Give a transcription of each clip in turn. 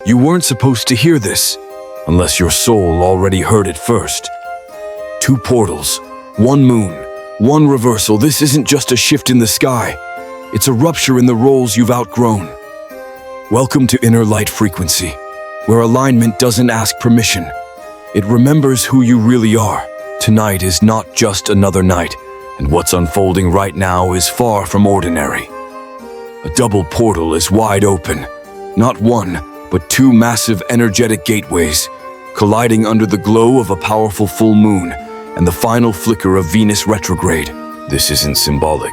You weren't supposed to hear this, unless your soul already heard it first. 2 portals, 1 moon, 1 reversal. This isn't just a shift in the sky. It's a rupture in the roles you've outgrown. Welcome to inner light frequency, where alignment doesn't ask permission. It remembers who you really are. Tonight is not just another night, and what's unfolding right now is far from ordinary. A double portal is wide open, not 1, but 2 massive energetic gateways, colliding under the glow of a powerful full moon and the final flicker of Venus Retrograde. This isn't symbolic.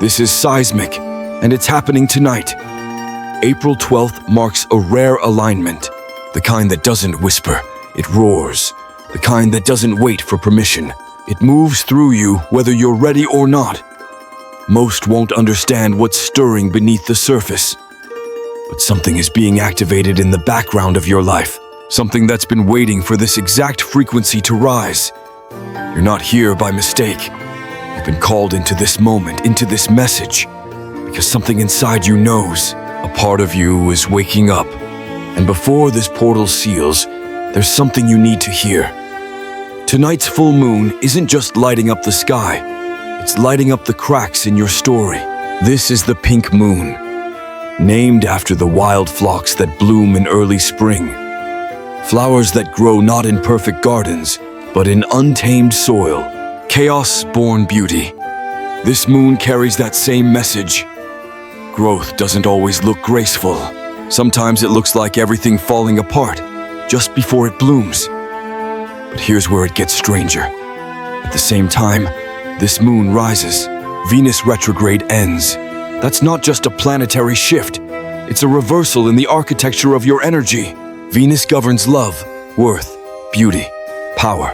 This is seismic, and it's happening tonight. April 12th marks a rare alignment, the kind that doesn't whisper, it roars, the kind that doesn't wait for permission. It moves through you whether you're ready or not. Most won't understand what's stirring beneath the surface, but something is being activated in the background of your life, something that's been waiting for this exact frequency to rise. You're not here by mistake. You've been called into this moment, into this message, because something inside you knows. A part of you is waking up, and before this portal seals, there's something you need to hear. Tonight's full moon isn't just lighting up the sky, it's lighting up the cracks in your story. This is the pink moon, named after the wild phlox that bloom in early spring. Flowers that grow not in perfect gardens, but in untamed soil. Chaos-born beauty. This moon carries that same message. Growth doesn't always look graceful. Sometimes it looks like everything falling apart just before it blooms. But here's where it gets stranger. At the same time, this moon rises. Venus retrograde ends. That's not just a planetary shift. It's a reversal in the architecture of your energy. Venus governs love, worth, beauty, power.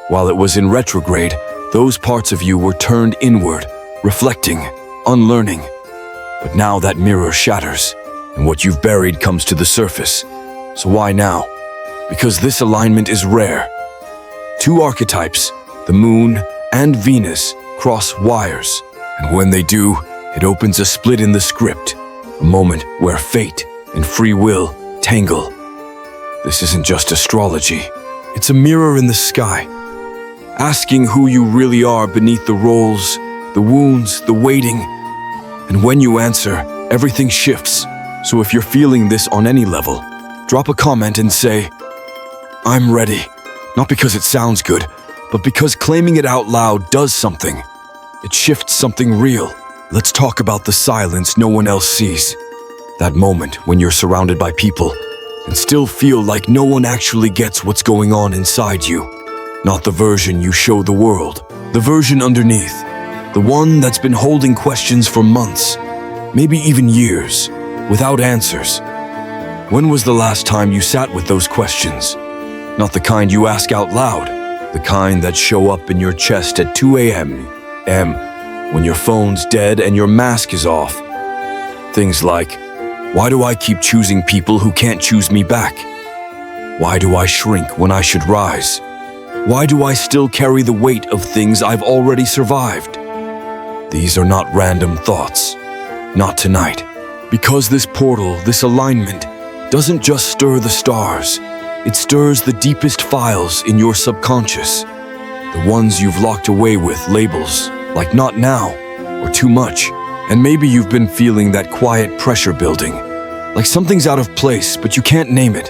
While it was in retrograde, those parts of you were turned inward, reflecting, unlearning. But now that mirror shatters, and what you've buried comes to the surface. So why now? Because this alignment is rare. 2 archetypes, the moon and Venus, cross wires, and when they do, it opens a split in the script, a moment where fate and free will tangle. This isn't just astrology, it's a mirror in the sky, asking who you really are beneath the roles, the wounds, the waiting. And when you answer, everything shifts. So if you're feeling this on any level, drop a comment and say, "I'm ready." Not because it sounds good, but because claiming it out loud does something. It shifts something real. Let's talk about the silence no one else sees. That moment when you're surrounded by people and still feel like no one actually gets what's going on inside you. Not the version you show the world, the version underneath, the one that's been holding questions for months, maybe even years, without answers. When was the last time you sat with those questions? Not the kind you ask out loud, the kind that show up in your chest at 2 a.m. when your phone's dead and your mask is off. Things like, why do I keep choosing people who can't choose me back? Why do I shrink when I should rise? Why do I still carry the weight of things I've already survived? These are not random thoughts. Not tonight. Because this portal, this alignment, doesn't just stir the stars. It stirs the deepest files in your subconscious. The ones you've locked away with labels like not now or too much. And maybe you've been feeling that quiet pressure building. Like something's out of place, but you can't name it.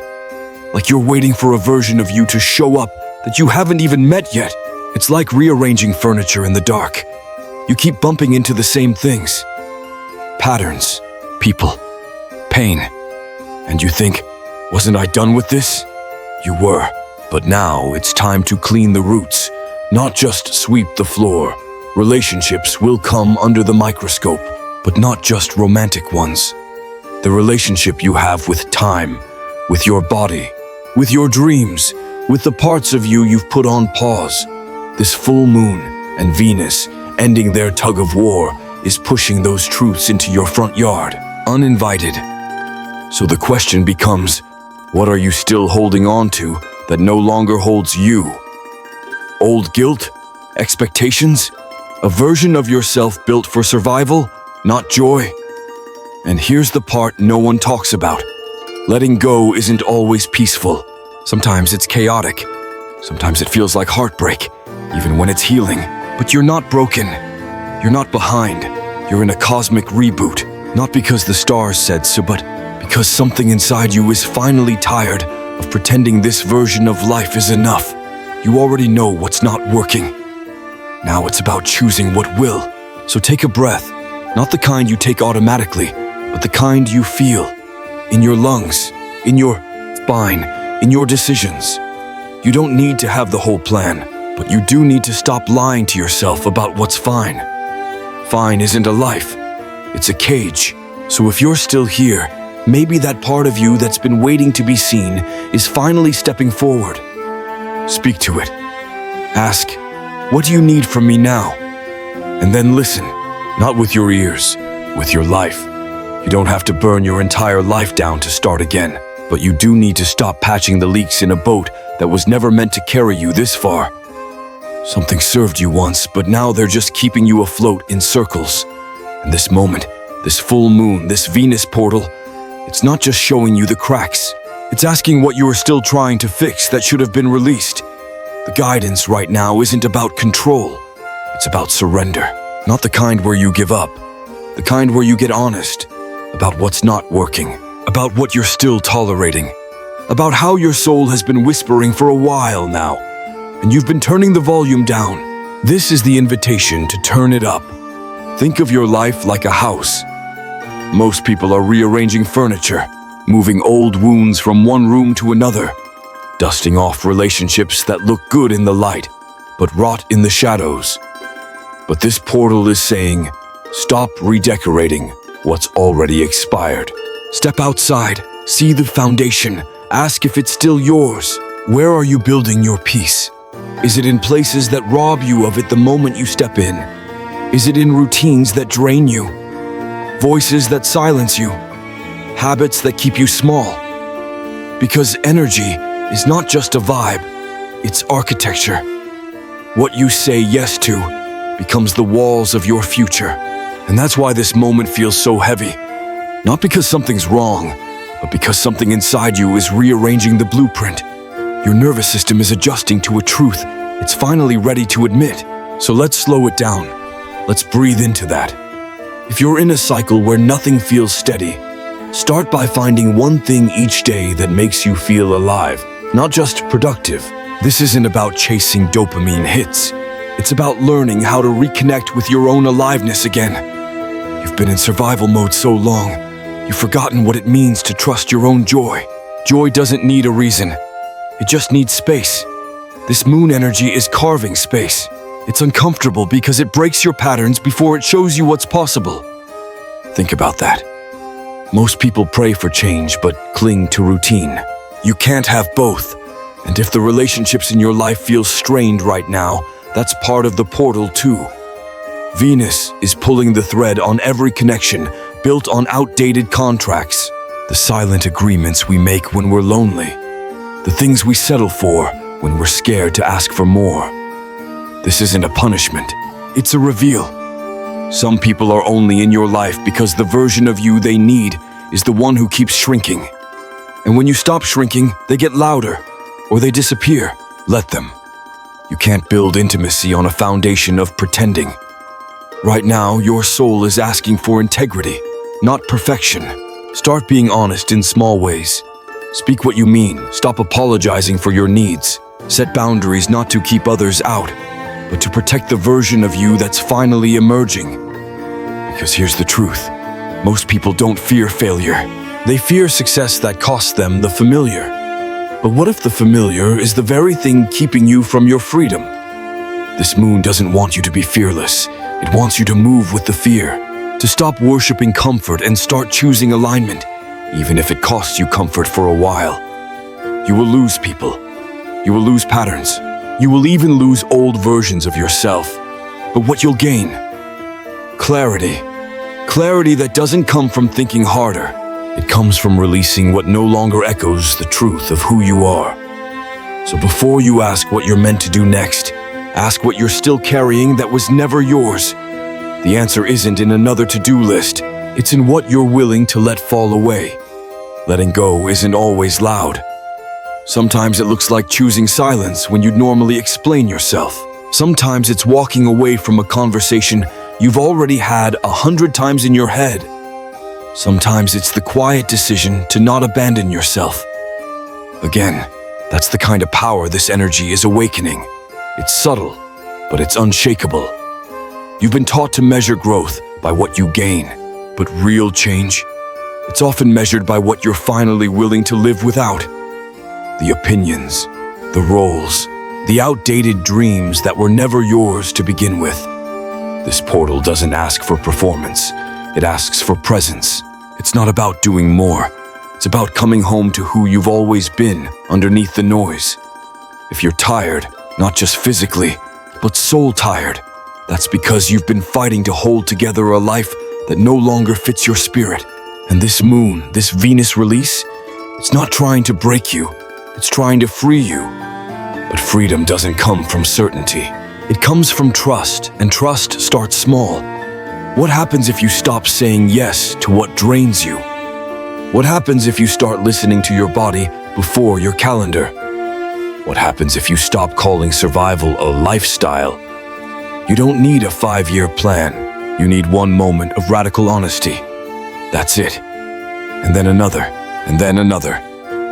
Like you're waiting for a version of you to show up that you haven't even met yet. It's like rearranging furniture in the dark. You keep bumping into the same things. Patterns, people, pain. And you think, wasn't I done with this? You were. But now it's time to clean the roots, not just sweep the floor. Relationships will come under the microscope, but not just romantic ones. The relationship you have with time, with your body, with your dreams, with the parts of you you've put on pause. This full moon and Venus, ending their tug of war, is pushing those truths into your front yard, uninvited. So the question becomes, what are you still holding on to that no longer holds you? Old guilt? Expectations? A version of yourself built for survival, not joy? And here's the part no one talks about. Letting go isn't always peaceful. Sometimes it's chaotic. Sometimes it feels like heartbreak, even when it's healing. But you're not broken. You're not behind. You're in a cosmic reboot. Not because the stars said so, but because something inside you is finally tired of pretending this version of life is enough. You already know what's not working. Now it's about choosing what will. So take a breath, not the kind you take automatically, but the kind you feel. In your lungs, in your spine, in your decisions. You don't need to have the whole plan, but you do need to stop lying to yourself about what's fine. Fine isn't a life, it's a cage. So if you're still here, maybe that part of you that's been waiting to be seen is finally stepping forward. Speak to it. Ask, what do you need from me now? And then listen, not with your ears, with your life. You don't have to burn your entire life down to start again, but you do need to stop patching the leaks in a boat that was never meant to carry you this far. Something served you once, but now they're just keeping you afloat in circles. And this moment, this full moon, this Venus portal, it's not just showing you the cracks. It's asking what you are still trying to fix that should have been released. The guidance right now isn't about control. It's about surrender. Not the kind where you give up. The kind where you get honest about what's not working, about what you're still tolerating, about how your soul has been whispering for a while now, and you've been turning the volume down. This is the invitation to turn it up. Think of your life like a house. Most people are rearranging furniture, moving old wounds from one room to another, dusting off relationships that look good in the light, but rot in the shadows. But this portal is saying, stop redecorating what's already expired. Step outside, see the foundation, ask if it's still yours. Where are you building your peace? Is it in places that rob you of it the moment you step in? Is it in routines that drain you? Voices that silence you? Habits that keep you small? Because energy is not just a vibe, it's architecture. What you say yes to becomes the walls of your future. And that's why this moment feels so heavy. Not because something's wrong, but because something inside you is rearranging the blueprint. Your nervous system is adjusting to a truth it's finally ready to admit. So let's slow it down. Let's breathe into that. If you're in a cycle where nothing feels steady, start by finding one thing each day that makes you feel alive, not just productive. This isn't about chasing dopamine hits. It's about learning how to reconnect with your own aliveness again. You've been in survival mode so long, you've forgotten what it means to trust your own joy. Joy doesn't need a reason. It just needs space. This moon energy is carving space. It's uncomfortable because it breaks your patterns before it shows you what's possible. Think about that. Most people pray for change but cling to routine. You can't have both. And if the relationships in your life feel strained right now, that's part of the portal too. Venus is pulling the thread on every connection built on outdated contracts, the silent agreements we make when we're lonely, the things we settle for when we're scared to ask for more. This isn't a punishment, it's a reveal. Some people are only in your life because the version of you they need is the one who keeps shrinking. And when you stop shrinking, they get louder, or they disappear. Let them. You can't build intimacy on a foundation of pretending. Right now, your soul is asking for integrity, not perfection. Start being honest in small ways. Speak what you mean, stop apologizing for your needs. Set boundaries not to keep others out, but to protect the version of you that's finally emerging. Because here's the truth. Most people don't fear failure. They fear success that costs them the familiar. But what if the familiar is the very thing keeping you from your freedom? This moon doesn't want you to be fearless. It wants you to move with the fear, to stop worshiping comfort and start choosing alignment, even if it costs you comfort for a while. You will lose people. You will lose patterns. You will even lose old versions of yourself. But what you'll gain? Clarity. Clarity that doesn't come from thinking harder. It comes from releasing what no longer echoes the truth of who you are. So before you ask what you're meant to do next, ask what you're still carrying that was never yours. The answer isn't in another to-do list. It's in what you're willing to let fall away. Letting go isn't always loud. Sometimes it looks like choosing silence when you'd normally explain yourself. Sometimes it's walking away from a conversation you've already had 100 times in your head. Sometimes it's the quiet decision to not abandon yourself. Again, that's the kind of power this energy is awakening. It's subtle, but it's unshakable. You've been taught to measure growth by what you gain, but real change, it's often measured by what you're finally willing to live without. The opinions, the roles, the outdated dreams that were never yours to begin with. This portal doesn't ask for performance, it asks for presence. It's not about doing more, it's about coming home to who you've always been underneath the noise. If you're tired, not just physically, but soul tired, that's because you've been fighting to hold together a life that no longer fits your spirit. And this moon, this Venus release, it's not trying to break you, it's trying to free you. But freedom doesn't come from certainty. It comes from trust, and trust starts small. What happens if you stop saying yes to what drains you? What happens if you start listening to your body before your calendar? What happens if you stop calling survival a lifestyle? You don't need a 5-year plan. You need one moment of radical honesty. That's it. And then another, and then another.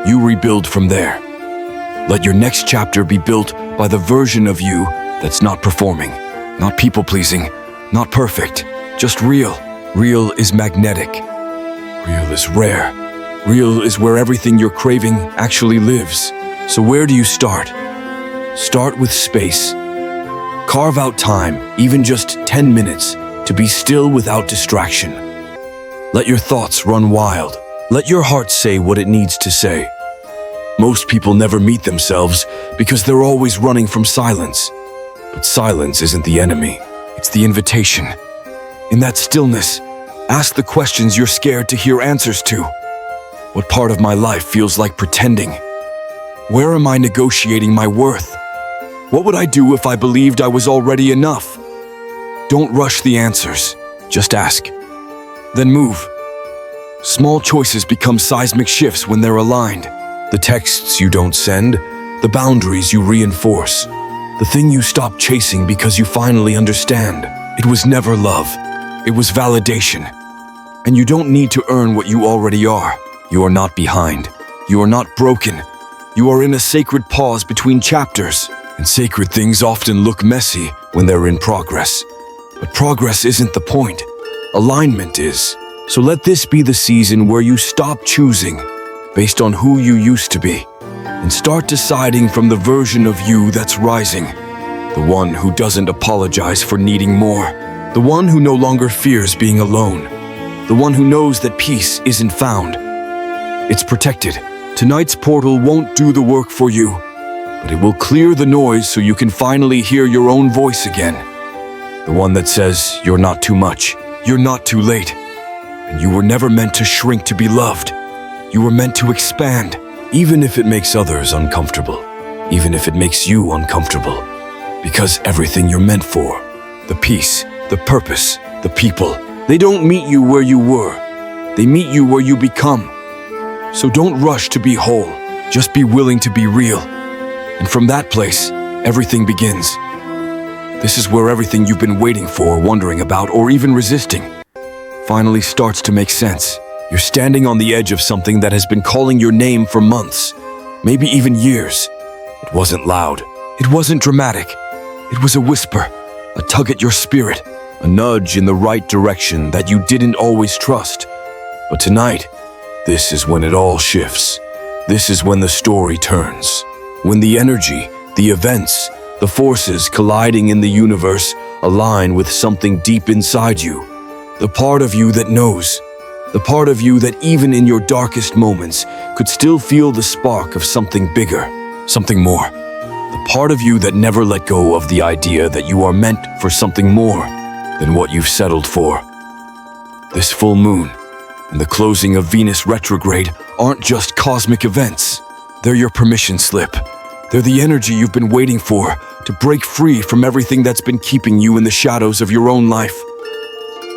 You rebuild from there. Let your next chapter be built by the version of you that's not performing, not people-pleasing, not perfect, just real. Real is magnetic. Real is rare. Real is where everything you're craving actually lives. So where do you start? Start with space. Carve out time, even just 10 minutes, to be still without distraction. Let your thoughts run wild. Let your heart say what it needs to say. Most people never meet themselves because they're always running from silence. But silence isn't the enemy, it's the invitation. In that stillness, ask the questions you're scared to hear answers to. What part of my life feels like pretending? Where am I negotiating my worth? What would I do if I believed I was already enough? Don't rush the answers, just ask. Then move. Small choices become seismic shifts when they're aligned. The texts you don't send, the boundaries you reinforce, the thing you stop chasing because you finally understand. It was never love, it was validation. And you don't need to earn what you already are. You are not behind. You are not broken. You are in a sacred pause between chapters. And sacred things often look messy when they're in progress. But progress isn't the point. Alignment is. So let this be the season where you stop choosing based on who you used to be and start deciding from the version of you that's rising. The one who doesn't apologize for needing more. The one who no longer fears being alone. The one who knows that peace isn't found. It's protected. Tonight's portal won't do the work for you, but it will clear the noise so you can finally hear your own voice again. The one that says you're not too much, you're not too late, and you were never meant to shrink to be loved. You were meant to expand, even if it makes others uncomfortable, even if it makes you uncomfortable. Because everything you're meant for, the peace, the purpose, the people, they don't meet you where you were. They meet you where you become. So don't rush to be whole, just be willing to be real. And from that place, everything begins. This is where everything you've been waiting for, wondering about, or even resisting, finally starts to make sense. You're standing on the edge of something that has been calling your name for months, maybe even years. It wasn't loud. It wasn't dramatic. It was a whisper, a tug at your spirit, a nudge in the right direction that you didn't always trust. But tonight, this is when it all shifts. This is when the story turns. When the energy, the events, the forces colliding in the universe align with something deep inside you. The part of you that knows. The part of you that even in your darkest moments could still feel the spark of something bigger, something more. The part of you that never let go of the idea that you are meant for something more than what you've settled for. This full moon and the closing of Venus Retrograde aren't just cosmic events. They're your permission slip. They're the energy you've been waiting for to break free from everything that's been keeping you in the shadows of your own life.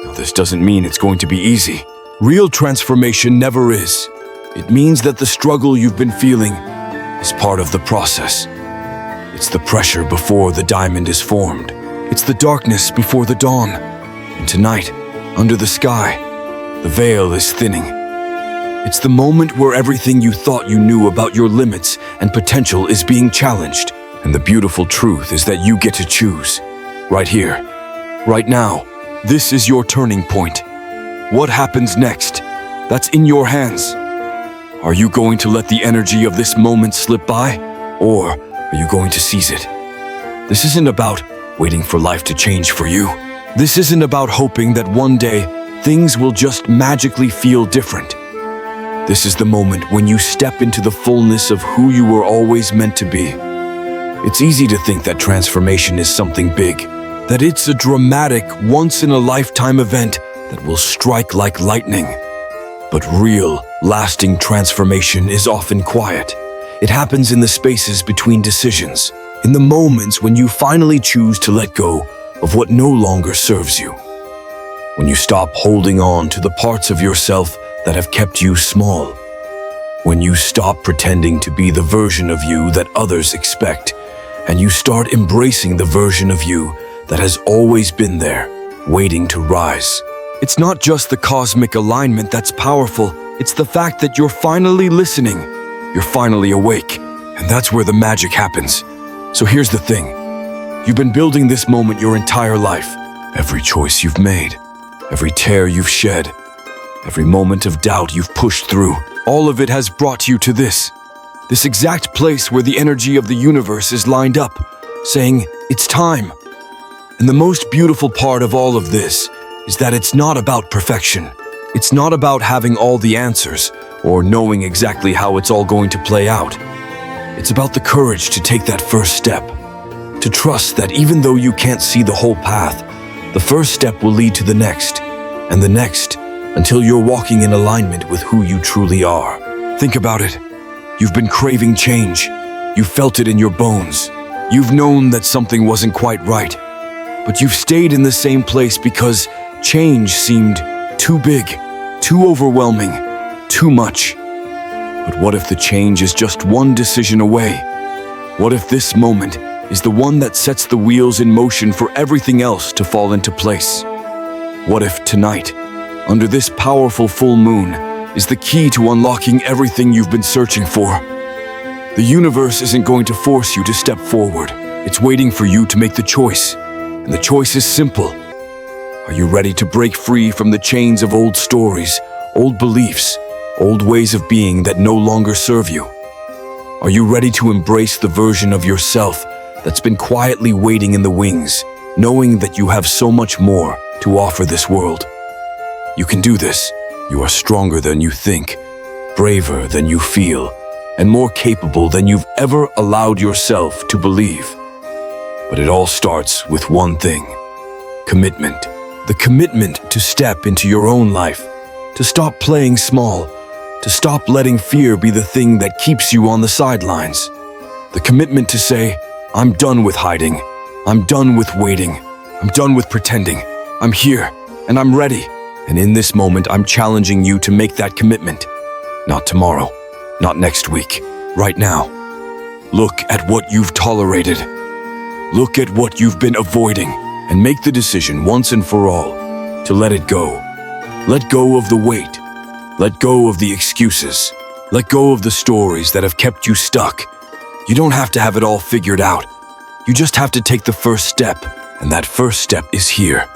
Now, this doesn't mean it's going to be easy. Real transformation never is. It means that the struggle you've been feeling is part of the process. It's the pressure before the diamond is formed. It's the darkness before the dawn. And tonight, under the sky, the veil is thinning. It's the moment where everything you thought you knew about your limits and potential is being challenged. And the beautiful truth is that you get to choose. Right here, right now, this is your turning point. What happens next? That's in your hands. Are you going to let the energy of this moment slip by, or are you going to seize it? This isn't about waiting for life to change for you. This isn't about hoping that one day things will just magically feel different. This is the moment when you step into the fullness of who you were always meant to be. It's easy to think that transformation is something big, that it's a dramatic, once-in-a-lifetime event that will strike like lightning. But real, lasting transformation is often quiet. It happens in the spaces between decisions, in the moments when you finally choose to let go of what no longer serves you. When you stop holding on to the parts of yourself that have kept you small. When you stop pretending to be the version of you that others expect, and you start embracing the version of you that has always been there, waiting to rise. It's not just the cosmic alignment that's powerful, it's the fact that you're finally listening, you're finally awake, and that's where the magic happens. So here's the thing. You've been building this moment your entire life. Every choice you've made, every tear you've shed, every moment of doubt you've pushed through, all of it has brought you to this exact place where the energy of the universe is lined up, saying, it's time. And the most beautiful part of all of this is that it's not about perfection. It's not about having all the answers or knowing exactly how it's all going to play out. It's about the courage to take that first step, to trust that even though you can't see the whole path, the first step will lead to the next, and the next, until you're walking in alignment with who you truly are. Think about it. You've been craving change. You've felt it in your bones. You've known that something wasn't quite right. But you've stayed in the same place because change seemed too big, too overwhelming, too much. But what if the change is just one decision away? What if this moment is the one that sets the wheels in motion for everything else to fall into place? What if tonight, under this powerful full moon, is the key to unlocking everything you've been searching for? The universe isn't going to force you to step forward. It's waiting for you to make the choice. And the choice is simple. Are you ready to break free from the chains of old stories, old beliefs, old ways of being that no longer serve you? Are you ready to embrace the version of yourself that's been quietly waiting in the wings, knowing that you have so much more to offer this world? You can do this. You are stronger than you think, braver than you feel, and more capable than you've ever allowed yourself to believe. But it all starts with one thing: commitment. The commitment to step into your own life, to stop playing small, to stop letting fear be the thing that keeps you on the sidelines. The commitment to say, I'm done with hiding, I'm done with waiting, I'm done with pretending, I'm here, and I'm ready. And in this moment, I'm challenging you to make that commitment. Not tomorrow, not next week, right now. Look at what you've tolerated. Look at what you've been avoiding, and make the decision once and for all to let it go. Let go of the weight. Let go of the excuses. Let go of the stories that have kept you stuck. You don't have to have it all figured out. You just have to take the first step, and that first step is here.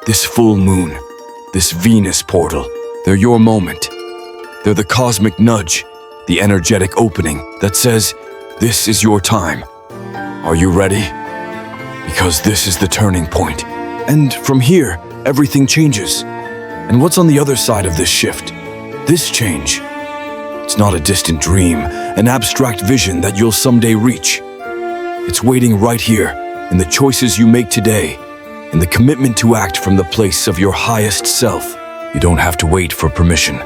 This full moon, this Venus portal, they're your moment. They're the cosmic nudge, the energetic opening that says, this is your time. Are you ready? Because this is the turning point. And from here, everything changes. And what's on the other side of this shift? This change. It's not a distant dream, an abstract vision that you'll someday reach. It's waiting right here in the choices you make today, in the commitment to act from the place of your highest self. You don't have to wait for permission.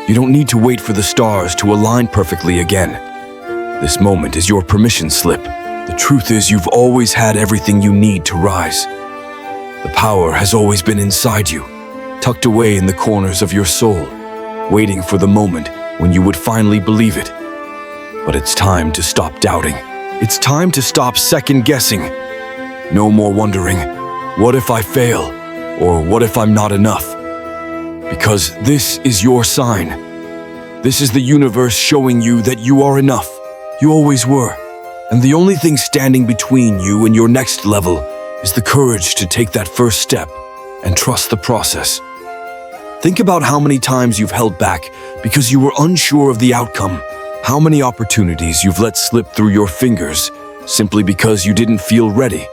You don't need to wait for the stars to align perfectly again. This moment is your permission slip. The truth is, you've always had everything you need to rise. The power has always been inside you, tucked away in the corners of your soul, waiting for the moment when you would finally believe it. But it's time to stop doubting. It's time to stop second-guessing. No more wondering, what if I fail? Or what if I'm not enough? Because this is your sign. This is the universe showing you that you are enough. You always were. And the only thing standing between you and your next level is the courage to take that first step and trust the process. Think about how many times you've held back because you were unsure of the outcome. How many opportunities you've let slip through your fingers simply because you didn't feel ready.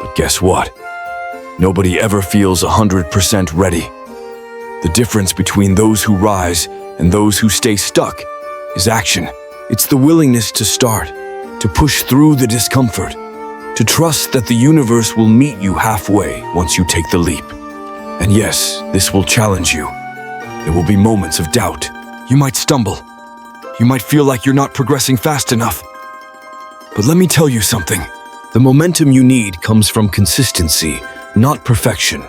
But guess what? Nobody ever feels 100% ready. The difference between those who rise and those who stay stuck is action. It's the willingness to start, to push through the discomfort, to trust that the universe will meet you halfway once you take the leap. And yes, this will challenge you. There will be moments of doubt. You might stumble. You might feel like you're not progressing fast enough. But let me tell you something. The momentum you need comes from consistency, not perfection.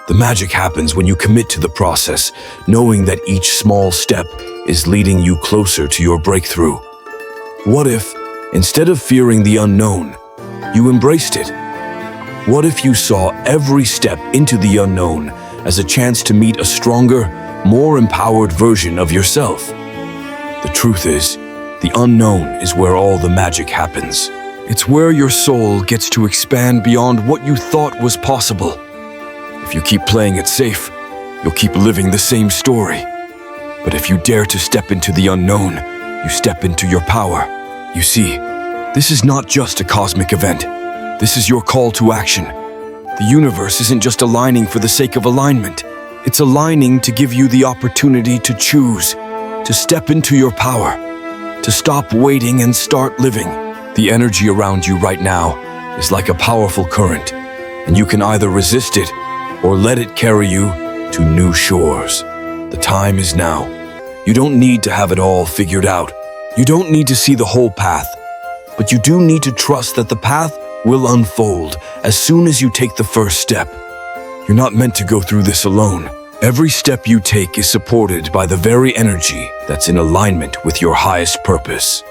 The magic happens when you commit to the process, knowing that each small step is leading you closer to your breakthrough. What if, instead of fearing the unknown, you embraced it? What if you saw every step into the unknown as a chance to meet a stronger, more empowered version of yourself? The truth is, the unknown is where all the magic happens. It's where your soul gets to expand beyond what you thought was possible. If you keep playing it safe, you'll keep living the same story. But if you dare to step into the unknown, you step into your power. You see, this is not just a cosmic event. This is your call to action. The universe isn't just aligning for the sake of alignment. It's aligning to give you the opportunity to choose, to step into your power, to stop waiting and start living. The energy around you right now is like a powerful current, and you can either resist it or let it carry you to new shores. The time is now. You don't need to have it all figured out. You don't need to see the whole path, but you do need to trust that the path will unfold as soon as you take the first step. You're not meant to go through this alone. Every step you take is supported by the very energy that's in alignment with your highest purpose.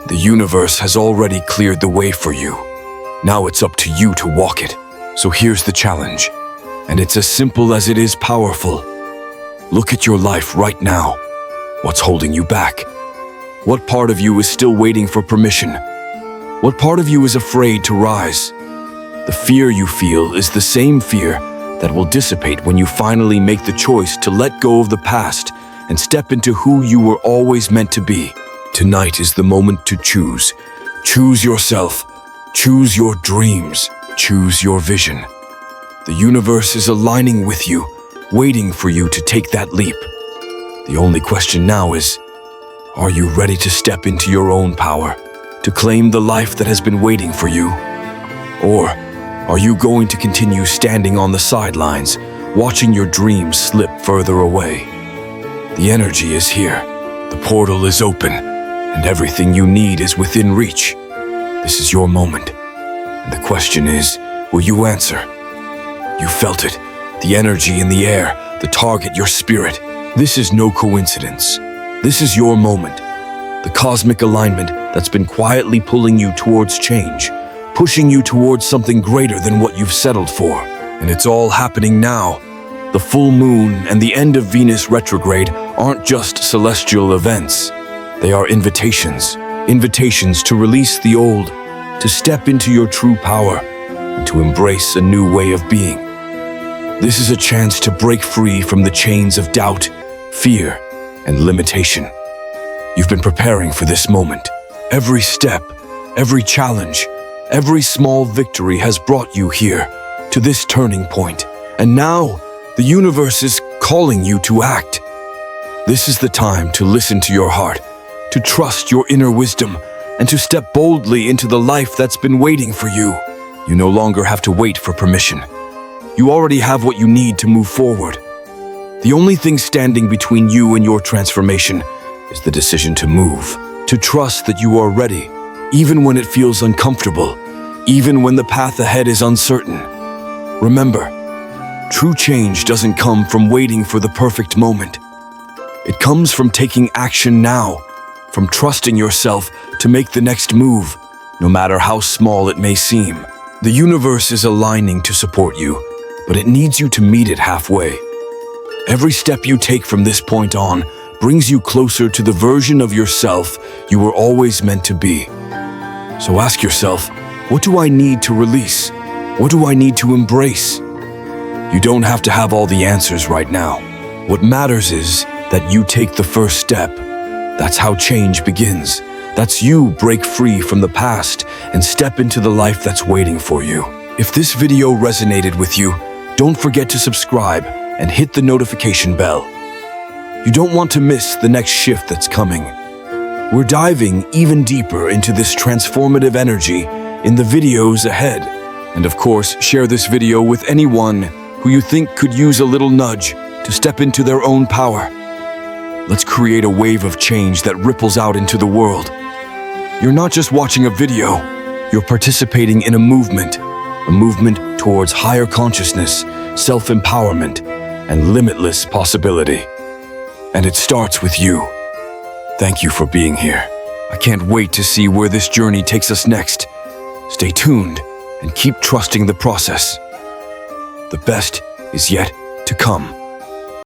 The universe has already cleared the way for you. Now it's up to you to walk it. So here's the challenge, and it's as simple as it is powerful. Look at your life right now. What's holding you back? What part of you is still waiting for permission? What part of you is afraid to rise? The fear you feel is the same fear that will dissipate when you finally make the choice to let go of the past and step into who you were always meant to be. Tonight is the moment to choose. Choose yourself. Choose your dreams. Choose your vision. The universe is aligning with you, waiting for you to take that leap. The only question now is, are you ready to step into your own power, to claim the life that has been waiting for you? Or are you going to continue standing on the sidelines, watching your dreams slip further away? The energy is here, the portal is open, and everything you need is within reach. This is your moment. And the question is, will you answer? You felt it, the energy in the air, the target, your spirit. This is no coincidence. This is your moment. The cosmic alignment that's been quietly pulling you towards change, pushing you towards something greater than what you've settled for. And it's all happening now. The full moon and the end of Venus Retrograde aren't just celestial events. They are invitations. Invitations to release the old, to step into your true power, and to embrace a new way of being. This is a chance to break free from the chains of doubt, fear, and limitation. You've been preparing for this moment. Every step, every challenge, every small victory has brought you here, to this turning point. And now, the universe is calling you to act. This is the time to listen to your heart, to trust your inner wisdom, and to step boldly into the life that's been waiting for you. You no longer have to wait for permission. You already have what you need to move forward. The only thing standing between you and your transformation is the decision to move, to trust that you are ready, even when it feels uncomfortable, even when the path ahead is uncertain. Remember, true change doesn't come from waiting for the perfect moment. It comes from taking action now, from trusting yourself to make the next move, no matter how small it may seem. The universe is aligning to support you, but it needs you to meet it halfway. Every step you take from this point on brings you closer to the version of yourself you were always meant to be. So ask yourself, what do I need to release? What do I need to embrace? You don't have to have all the answers right now. What matters is that you take the first step. That's how change begins. That's you break free from the past and step into the life that's waiting for you. If this video resonated with you, don't forget to subscribe and hit the notification bell. You don't want to miss the next shift that's coming. We're diving even deeper into this transformative energy in the videos ahead. And of course, share this video with anyone who you think could use a little nudge to step into their own power. Let's create a wave of change that ripples out into the world. You're not just watching a video, you're participating in a movement towards higher consciousness, self-empowerment, and limitless possibility. And it starts with you. Thank you for being here. I can't wait to see where this journey takes us next. Stay tuned and keep trusting the process. The best is yet to come.